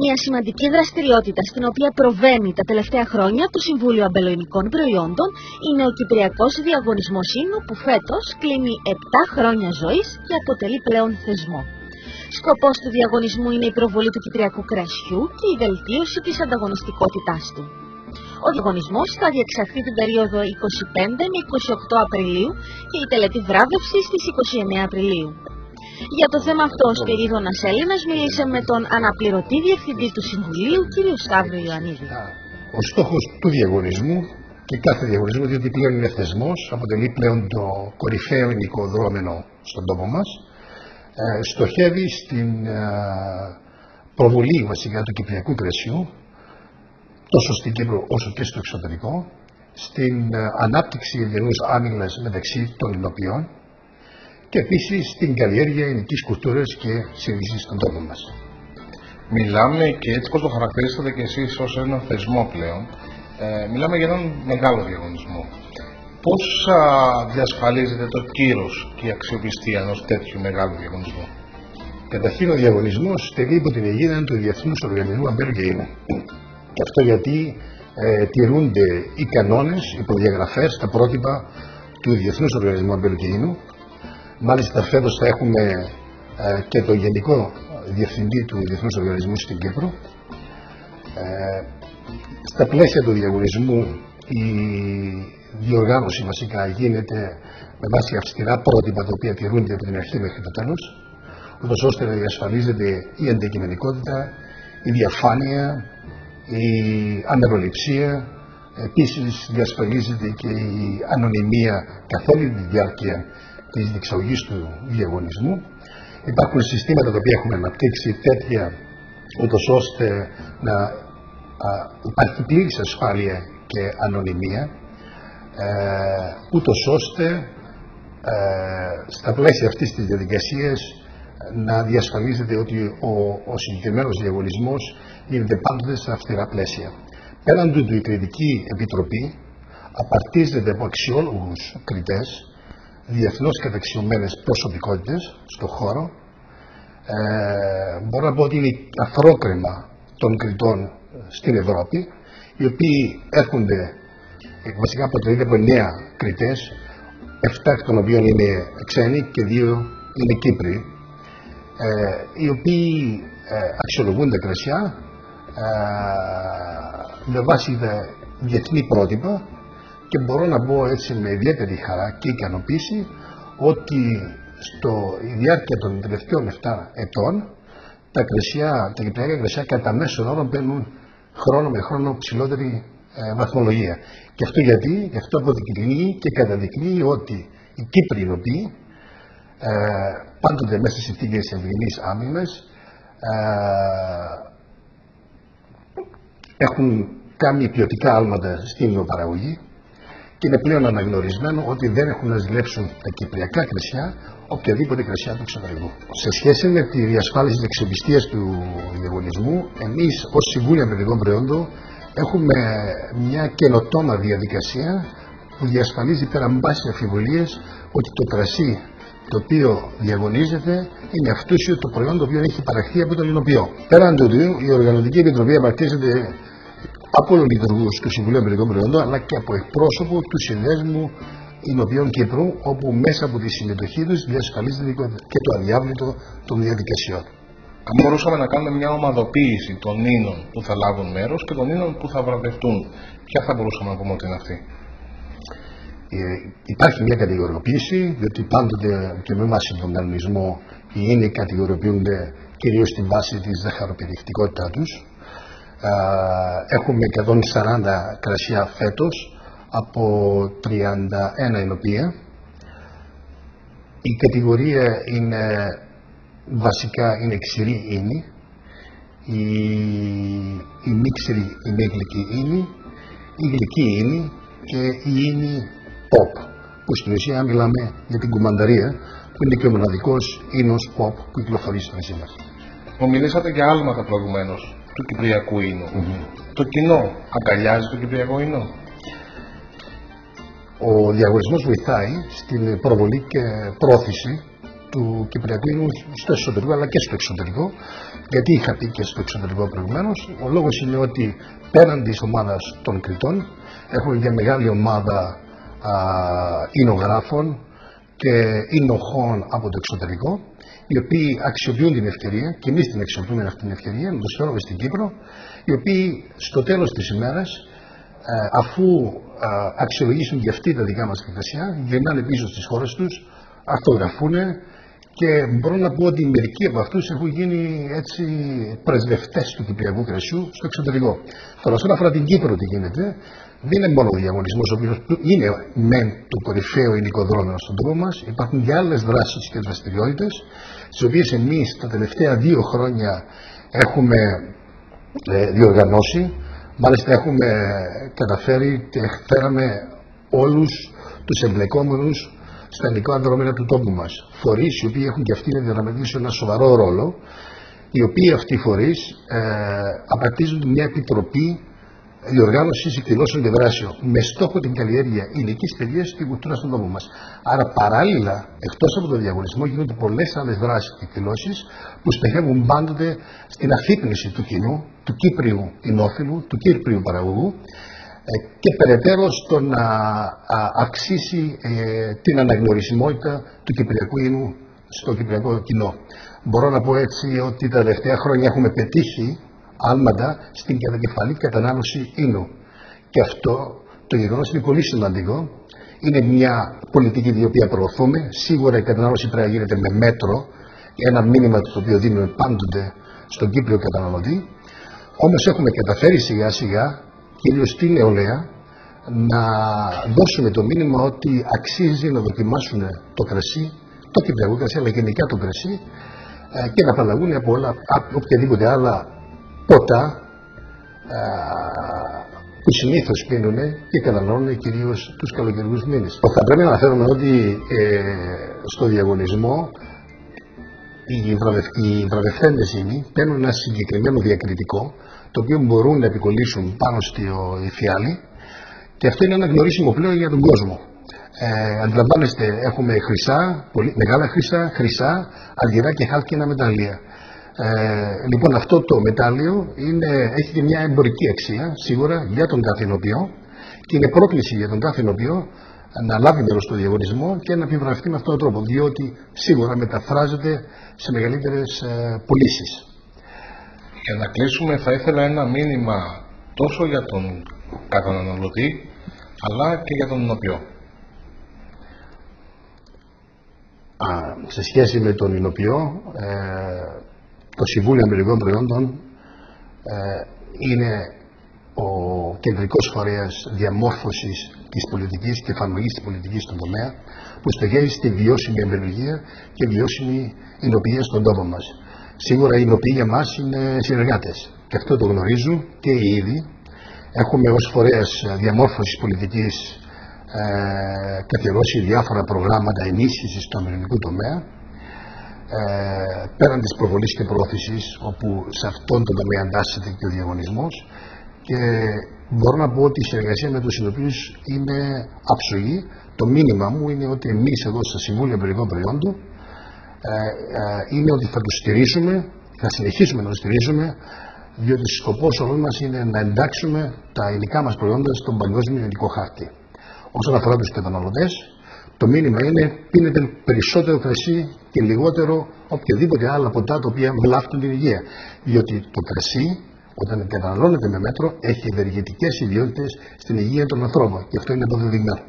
Μια σημαντική δραστηριότητα στην οποία προβαίνει τα τελευταία χρόνια το Συμβούλιο Αμπελοϊνικών Προϊόντων είναι ο Κυπριακός Διαγωνισμός Ίνου που φέτος κλείνει 7 χρόνια ζωής και αποτελεί πλέον θεσμό. Σκοπός του διαγωνισμού είναι η προβολή του κυπριακού κρασιού και η βελτίωση της ανταγωνιστικότητάς του. Ο διαγωνισμός θα διεξαχθεί την περίοδο 25 με 28 Απριλίου και η τελετή βράβευση στις 29 Απριλίου. Για το θέμα αυτό, ο Σπυρίδωνας Έλληνας μίλησε με τον αναπληρωτή διευθυντή του Συμβουλίου, κ. Σταύρο Ιωαννίδη. Ο στόχος του διαγωνισμού και κάθε διαγωνισμού, διότι πλέον είναι θεσμός, αποτελεί πλέον το κορυφαίο υλικό δρόμενο στον τόπο μας, στοχεύει στην προβολή βασικά του κυπριακού κρασιού, τόσο στην Κύπρο όσο και στο εξωτερικό, στην ανάπτυξη ενός άμυλας μεταξύ των υλοποιών και επίσης στην καλλιέργεια ελληνικής κουλτούρας και συνείδησης στον τόπο μας. Μιλάμε, και έτσι πως το χαρακτηρίσατε και εσείς ως ένα θεσμό πλέον, μιλάμε για έναν μεγάλο διαγωνισμό. Πώς διασφαλίζεται το κύρος και η αξιοπιστία ενός τέτοιου μεγάλου διαγωνισμού? Καταρχήν, ο διαγωνισμός τελεί υπό την αιγίδα του Διεθνούς Οργανισμού Αμπέλου και Ίνου. Και αυτό γιατί τηρούνται οι κανόνες, οι προδιαγραφές, τα πρότυπα του Διεθνούς Οργανισμού Αμπέλου και Ίνου. Μάλιστα, φέτος θα έχουμε και το Γενικό Διευθυντή του Διεθνούς Οργανισμού στην Κύπρο. Στα πλαίσια του διαγωνισμού η διοργάνωση βασικά γίνεται με βάση αυστηρά πρότυπα τα οποία τηρούνται από την αρχή μέχρι το τέλος, ούτως ώστε να διασφαλίζεται η αντικειμενικότητα, η διαφάνεια, η αμεροληψία. Επίσης διασφαλίζεται και η ανωνυμία καθ' όλη τη διάρκεια της διεξαγωγής του διαγωνισμού. Υπάρχουν συστήματα τα οποία έχουμε αναπτύξει τέτοια ούτως ώστε να υπάρχει πλήρης ασφάλεια και ανωνυμία, ούτως ώστε στα πλαίσια αυτής της διαδικασίας να διασφαλίζεται ότι ο συγκεκριμένος διαγωνισμός γίνεται πάντοτε σε αυστηρά πλαίσια. Πέραν τούτου, η Κριτική Επιτροπή απαρτίζεται από αξιόλογους κριτές, διεθνώς καταξιωμένες προσωπικότητες στον χώρο. Μπορώ να πω ότι είναι αφρόκρεμα των κριτών στην Ευρώπη, οι οποίοι έρχονται, βασικά αποτελείται από 9 κριτές, 7 εκ των οποίων είναι ξένοι και 2 είναι Κύπροι, οι οποίοι αξιολογούν τα κρασιά με βάση τα διεθνή πρότυπα, και μπορώ να πω έτσι με ιδιαίτερη χαρά και ικανοποίηση ότι η διάρκεια των τελευταίων 7 ετών τα κυπριακά κρασιά κατά μέσον όρο παίρνουν χρόνο με χρόνο ψηλότερη βαθμολογία. Και αυτό γιατί? Γι' αυτό αποδεικνύει και καταδεικνύει ότι οι Κύπροι, οι οποίοι πάντοτε μέσα σε συνθήκες ευγενής άμυνας έχουν κάνει ποιοτικά άλματα στην υλοπαραγωγή, και είναι πλέον αναγνωρισμένο ότι δεν έχουν να ζηλέψουν τα κυπριακά κρασιά οποιαδήποτε κρασιά του εξωτερικού. Σε σχέση με τη διασφάλιση της αξιοπιστίας του διαγωνισμού, εμείς ως Συμβούλιο Αμπελοϊνικών Προϊόντων έχουμε μια καινοτόμα διαδικασία που διασφαλίζει πέραν πάσης αμφιβολίας ότι το κρασί το οποίο διαγωνίζεται είναι αυτούσιο το προϊόν το οποίο έχει παραχθεί από τον υλοποιό. Πέραν τούτου, η Οργανωτική Επιτροπή απαρτίζεται από λειτουργούς του Συμβουλίου Αμπελοϊνικών Προϊόντων, αλλά και από εκπρόσωπο του Συνδέσμου Ινοποιών Κύπρου, όπου μέσα από τη συμμετοχή τους διασφαλίζεται και το αδιάβλητο των διαδικασιών. Αν μπορούσαμε να κάνουμε μια ομαδοποίηση των ίνων που θα λάβουν μέρος και των ίνων που θα βραβευτούν, ποια θα μπορούσαμε να πούμε ότι είναι αυτή? Υπάρχει μια κατηγοριοποίηση, διότι πάντοτε και με βάση τον κανονισμό οι ίνοι κατηγοριοποιούνται κυρίως στην βάση της ζαχαροπεριεκτικότητά τους. Έχουμε 140 κρασιά φέτος από 31 ενοπία. Η κατηγορία είναι βασικά είναι ξηρή ίνη, η μη ξηρή είναι γλυκή ίνη, η γλυκή ίνη και η ίνη pop, που στην ουσία μιλάμε για την κουμανταρία, που είναι και ο μοναδικός ίνος pop που κυκλοφορεί στο νησί μας. Μου μιλήσατε για άλματα προηγουμένως του κυπριακού ίνου. Το κοινό αγκαλιάζει το κυπριακό ίνο? Ο διαγωνισμός βοηθάει στην προβολή και πρόθεση του Κυπριακού ίνου στο εσωτερικό αλλά και στο εξωτερικό. Γιατί είχα πει και στο εξωτερικό προηγουμένως. Ο λόγος είναι ότι πέραν της ομάδας των κριτών έχουμε μια μεγάλη ομάδα εινογράφων και εινοχών από το εξωτερικό, οι οποίοι αξιοποιούν την ευκαιρία, και εμείς την αξιοποιούμε αυτή την ευκαιρία, να τους φέρουμε στην Κύπρο, οι οποίοι στο τέλος της ημέρας, αφού αξιολογήσουν και αυτοί τα δικά μας κριτήρια, γυρνάνε πίσω στις χώρες τους, αυτογραφούν, και μπορώ να πω ότι μερικοί από αυτούς έχουν γίνει έτσι πρεσβευτές του κυπριακού κρασιού στο εξωτερικό. Τώρα, όσον αφορά την Κύπρο, τι γίνεται, δεν είναι μόνο ο διαγωνισμός, ο οποίος είναι μεν το κορυφαίο υλικοδρόμιο στον τόπο μας, υπάρχουν και άλλες δράσεις και δραστηριότητες, τις οποίες εμείς τα τελευταία 2 χρόνια έχουμε διοργανώσει. Μάλιστα έχουμε καταφέρει και φέραμε όλους τους εμπλεκόμενους στα υλικά δρομένα του τόπου μας. Φορείς οι οποίοι έχουν και αυτοί να διαδραματίσουν ένα σοβαρό ρόλο, οι οποίοι αυτοί οι φορείς απαρτίζουν μια επιτροπή διοργάνωσης εκδηλώσεων και δράσεων με στόχο την καλλιέργεια υλικής παιδείας και κουλτούρα στον τόπο μας. Άρα, παράλληλα, εκτός από τον διαγωνισμό, γίνονται πολλές άλλες δράσεις και εκδηλώσεις που στοχεύουν πάντοτε στην αφύπνιση του κοινού, του Κύπριου εινόφιλου, του Κύπριου παραγωγού, και περαιτέρω στο να αυξήσει την αναγνωρισιμότητα του Κυπριακού ίνου στο Κυπριακό κοινό. Μπορώ να πω έτσι ότι τα τελευταία χρόνια έχουμε πετύχει άλματα στην κατακεφαλή κατανάλωση ίνου. Και αυτό το γεγονός είναι πολύ σημαντικό. Είναι μια πολιτική την οποία προωθούμε. Σίγουρα η κατανάλωση πρέπει να γίνεται με μέτρο, ένα μήνυμα το οποίο δίνουμε πάντοτε στον Κύπριο καταναλωτή. Όμως έχουμε καταφέρει σιγά σιγά, κυρίως στην νεολαία, να δώσουμε το μήνυμα ότι αξίζει να δοκιμάσουν το κρασί, το κυπριακό κρασί, αλλά γενικά το κρασί, και να απαλλαγούν από οποιαδήποτε άλλα ποτά που συνήθως πίνουν και καταναλώνουν κυρίως τους καλοκαιρινούς μήνες. Θα πρέπει να αναφέρουμε ότι στο διαγωνισμό οι βραβευθέντες ίνοι παίρνουν ένα συγκεκριμένο διακριτικό, το οποίο μπορούν να επικολλήσουν πάνω στο φιάλι, και αυτό είναι αναγνωρίσιμο πλέον για τον κόσμο. Αντιλαμβάνεστε, έχουμε χρυσά, μεγάλα χρυσά, αργυρά και χάλκινα μετάλλια. Λοιπόν, αυτό το μετάλλιο έχει και μια εμπορική αξία σίγουρα για τον κάθε εινοποιό, και είναι πρόκληση για τον κάθε εινοποιό να λάβει μέρος στο διαγωνισμό και να επιβραβευτεί με αυτόν τον τρόπο, διότι σίγουρα μεταφράζεται σε μεγαλύτερες πωλήσεις. Για να κλείσουμε, θα ήθελα ένα μήνυμα τόσο για τον καταναλωτή αλλά και για τον εινοποιό. Σε σχέση με τον εινοποιό, το Συμβούλιο Εμπειρικών Προϊόντων είναι ο κεντρικός φορέας διαμόρφωσης της πολιτικής και εφαρμογής της πολιτικής στον τομέα, που στοχεύει στη βιώσιμη εμπειρουργία και βιώσιμη εινοποιία στον τόπο μας. Σίγουρα οι εινοποιοί για μας είναι συνεργάτες, και αυτό το γνωρίζουν και οι ίδιοι. Έχουμε ως φορέας διαμόρφωσης πολιτικής καθιερώσει διάφορα προγράμματα ενίσχυσης του αμερινικού τομέα, πέραν της προβολής και προώθησης, όπου σε αυτόν τον τομέα εντάσσεται και ο διαγωνισμός, και μπορώ να πω ότι η συνεργασία με τους εινοποιούς είναι αψογή. Το μήνυμα μου είναι ότι εμείς εδώ στο Συμβούλιο Εμπειρικών Προϊόντων είναι ότι θα τους στηρίσουμε, θα συνεχίσουμε να τους στηρίσουμε, διότι σκοπός όλων μας είναι να εντάξουμε τα υλικά μας προϊόντα στον παγκόσμιο υλικό χάρτη. Όσον αφορά τους καταναλωτές, το μήνυμα είναι πίνετε περισσότερο κρασί και λιγότερο οποιαδήποτε άλλα ποτά τα οποία βλάπτουν την υγεία. Διότι το κρασί, όταν καταναλώνεται με μέτρο, έχει ευεργετικές ιδιότητες στην υγεία των ανθρώπων, και αυτό είναι αποδεδειγμένο.